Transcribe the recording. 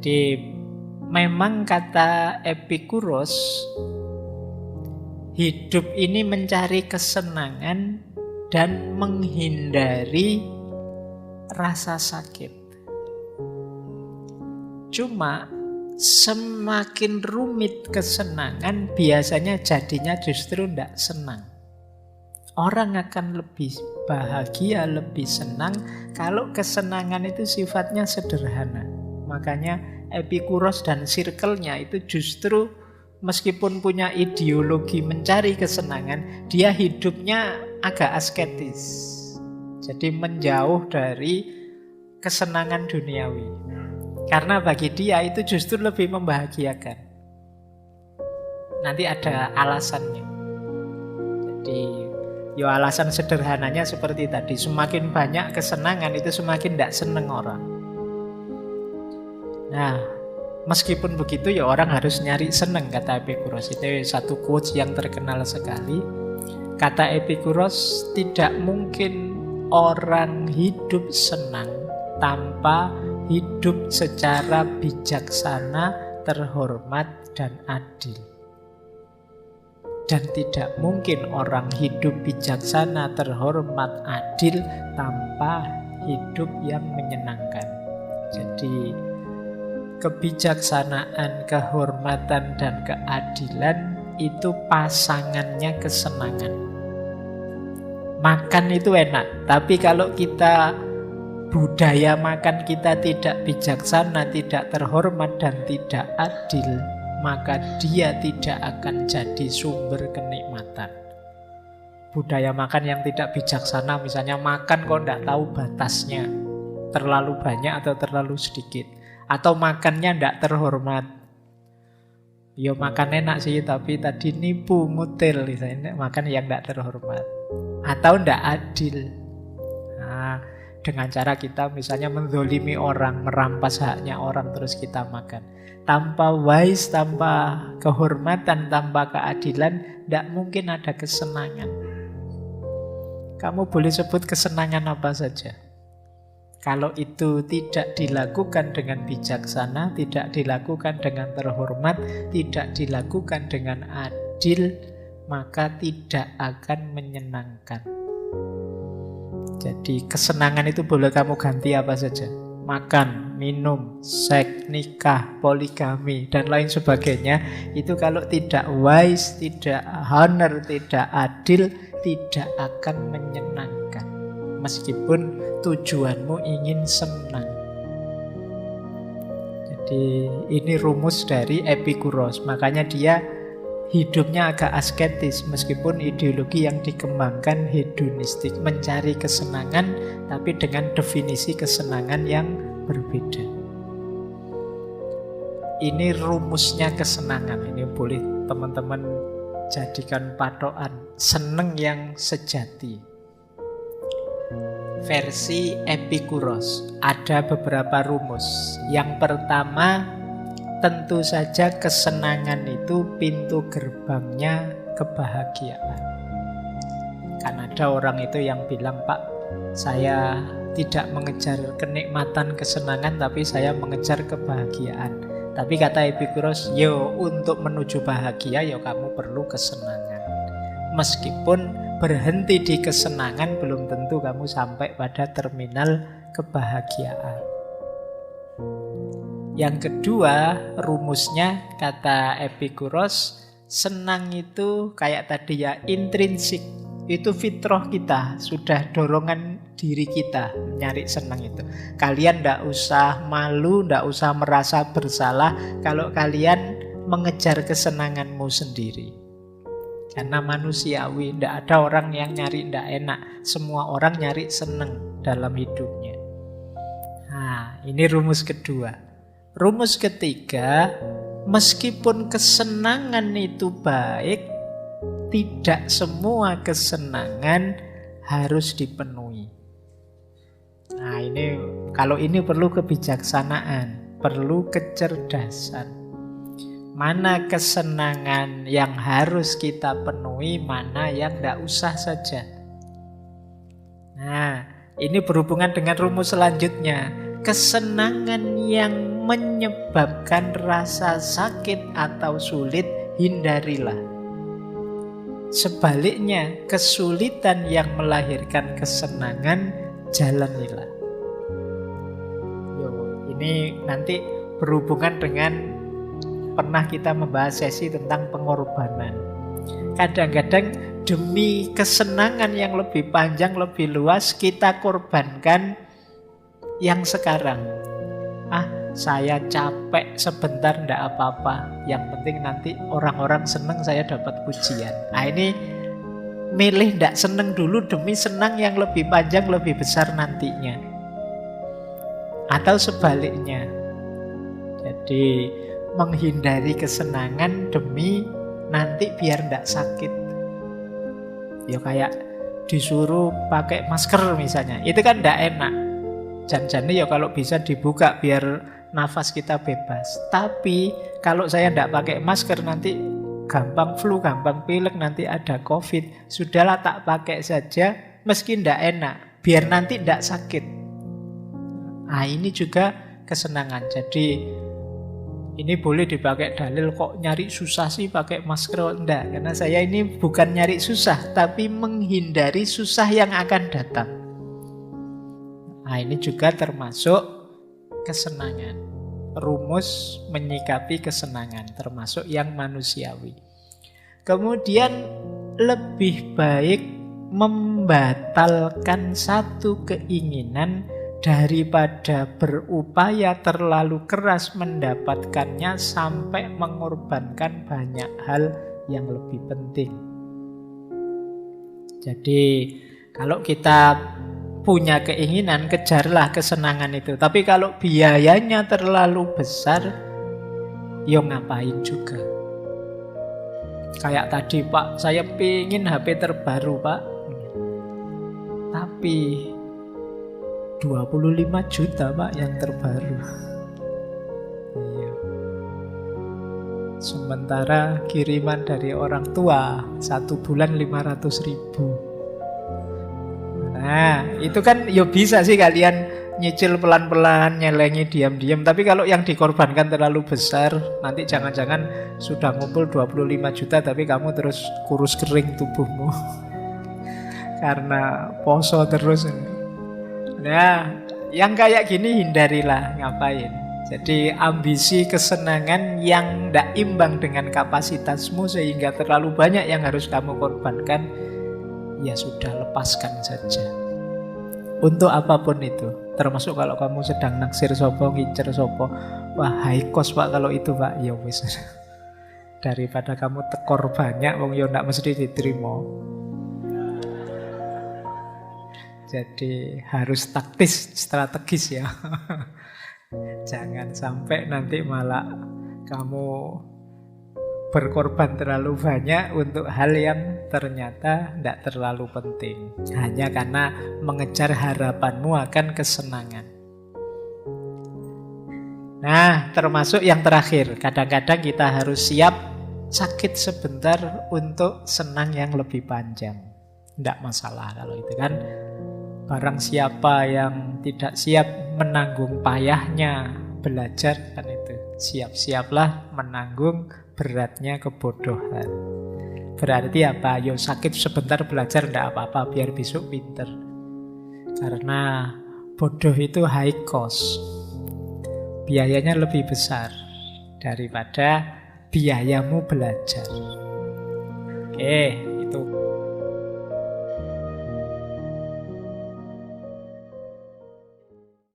Jadi memang kata Epikuros, hidup ini mencari kesenangan dan menghindari rasa sakit. Cuma semakin rumit kesenangan, biasanya jadinya justru tidak senang. Orang akan lebih bahagia, lebih senang kalau kesenangan itu sifatnya sederhana. Makanya Epikuros dan circle-nya itu justru meskipun punya ideologi mencari kesenangan, dia hidupnya agak asketis. Jadi menjauh dari kesenangan duniawi. Karena bagi dia itu justru lebih membahagiakan. Nanti ada alasannya. Jadi alasan sederhananya seperti tadi, semakin banyak kesenangan itu semakin tidak seneng orang. Nah, meskipun begitu orang harus nyari seneng, kata Epikuros. Itu satu quotes yang terkenal sekali. Kata Epikuros, tidak mungkin orang hidup senang tanpa hidup secara bijaksana, terhormat, dan adil. Dan tidak mungkin orang hidup bijaksana, terhormat, adil tanpa hidup yang menyenangkan. Jadi kebijaksanaan, kehormatan, dan keadilan itu pasangannya kesenangan. Makan itu enak, tapi kalau kita budaya makan kita tidak bijaksana, tidak terhormat, dan tidak adil, maka dia tidak akan jadi sumber kenikmatan. Budaya makan yang tidak bijaksana, misalnya makan kok tidak tahu batasnya, terlalu banyak atau terlalu sedikit, atau makannya tidak terhormat. Ya makan enak sih, tapi tadi nipu, ngutil, misalnya makan yang tidak terhormat, atau tidak adil. Nah, dengan cara kita misalnya menzolimi orang, merampas haknya orang, terus kita makan. Tanpa wise, tanpa kehormatan, tanpa keadilan, tidak mungkin ada kesenangan. Kamu boleh sebut kesenangan apa saja. Kalau itu tidak dilakukan dengan bijaksana, tidak dilakukan dengan terhormat, tidak dilakukan dengan adil, maka tidak akan menyenangkan. Jadi kesenangan itu boleh kamu ganti apa saja. Makan, minum, seks, nikah, poligami, dan lain sebagainya. Itu kalau tidak wise, tidak honor, tidak adil, tidak akan menyenangkan. Meskipun tujuanmu ingin senang. Jadi ini rumus dari Epikuros. Makanya dia hidupnya agak asketis, meskipun ideologi yang dikembangkan hedonistik, mencari kesenangan tapi dengan definisi kesenangan yang berbeda. Ini rumusnya kesenangan. Ini boleh teman-teman jadikan patokan, seneng yang sejati. Versi Epikuros ada beberapa rumus. Yang pertama, tentu saja kesenangan itu pintu gerbangnya kebahagiaan. Kan ada orang itu yang bilang, Pak, saya tidak mengejar kenikmatan, kesenangan, tapi saya mengejar kebahagiaan. Tapi kata Epikuros, untuk menuju bahagia, kamu perlu kesenangan. Meskipun berhenti di kesenangan, belum tentu kamu sampai pada terminal kebahagiaan. Yang kedua, rumusnya kata Epikuros, senang itu kayak tadi intrinsik. Itu fitrah kita, sudah dorongan diri kita nyari senang itu. Kalian tidak usah malu, tidak usah merasa bersalah kalau kalian mengejar kesenanganmu sendiri. Karena manusiawi, tidak ada orang yang nyari tidak enak. Semua orang nyari senang dalam hidupnya. Nah, ini rumus kedua. Rumus ketiga, meskipun kesenangan itu baik, tidak semua kesenangan harus dipenuhi. Nah, kalau ini perlu kebijaksanaan, perlu kecerdasan. Mana kesenangan yang harus kita penuhi, mana yang tidak usah saja. Nah, ini berhubungan dengan rumus selanjutnya. Kesenangan yang menyebabkan rasa sakit atau sulit, hindarilah. Sebaliknya, kesulitan yang melahirkan kesenangan, jalanilah. Ini nanti berhubungan dengan pernah kita membahas sesi tentang pengorbanan. Kadang-kadang demi kesenangan yang lebih panjang, lebih luas, kita korbankan yang sekarang. Saya capek sebentar ndak apa-apa, yang penting nanti orang-orang seneng, saya dapat pujian. Ini milih ndak seneng dulu demi senang yang lebih panjang, lebih besar nantinya. Atau sebaliknya. Jadi menghindari kesenangan demi nanti biar ndak sakit. Ya kayak disuruh pakai masker misalnya, itu kan ndak enak. Jangan-jangan ya kalau bisa dibuka biar nafas kita bebas. Tapi kalau saya ndak pakai masker nanti gampang flu, gampang pilek, nanti ada COVID. Sudahlah tak pakai saja meski ndak enak, biar nanti ndak sakit. Ini juga kesenangan. Jadi ini boleh dipakai dalil, kok nyari susah sih pakai masker? Enggak, karena saya ini bukan nyari susah, tapi menghindari susah yang akan datang. Ini juga termasuk kesenangan. Rumus menyikapi kesenangan, termasuk yang manusiawi. Kemudian lebih baik membatalkan satu keinginan daripada berupaya terlalu keras mendapatkannya sampai mengorbankan banyak hal yang lebih penting. Jadi kalau kita punya keinginan, kejarlah kesenangan itu. Tapi kalau biayanya terlalu besar, ya ngapain juga. Kayak tadi, Pak, saya pengen HP terbaru, Pak. Tapi 25 juta, Pak, yang terbaru. Iya. Sementara kiriman dari orang tua 1 bulan 500.000. Nah, itu kan ya bisa sih kalian nyicil pelan-pelan, nyelengi diam-diam. Tapi kalau yang dikorbankan terlalu besar, nanti jangan-jangan sudah ngumpul 25 juta tapi kamu terus kurus kering tubuhmu karena poso terus. Nah, yang kayak gini hindarilah, ngapain. Jadi ambisi kesenangan yang tidak imbang dengan kapasitasmu sehingga terlalu banyak yang harus kamu korbankan, ya sudah, lepaskan saja. Untuk apapun itu, termasuk kalau kamu sedang naksir sopo, ngincer sopo, wah high cost, Pak, kalau itu, Pak, ya wis. Daripada kamu tekor banyak, wong yo ndak mesti diterima. Jadi harus taktis, strategis ya. Jangan sampai nanti malah kamu berkorban terlalu banyak untuk hal yang ternyata tidak terlalu penting, hanya karena mengejar harapanmu akan kesenangan. Nah, termasuk yang terakhir, kadang-kadang kita harus siap sakit sebentar untuk senang yang lebih panjang. Tidak masalah kalau itu kan. Barang siapa yang tidak siap menanggung payahnya belajar, kan itu, siap-siaplah menanggung beratnya kebodohan. Berarti apa? Yo sakit sebentar belajar tidak apa-apa biar besok pinter. Karena bodoh itu high cost. Biayanya lebih besar daripada biayamu belajar. Oke, itu.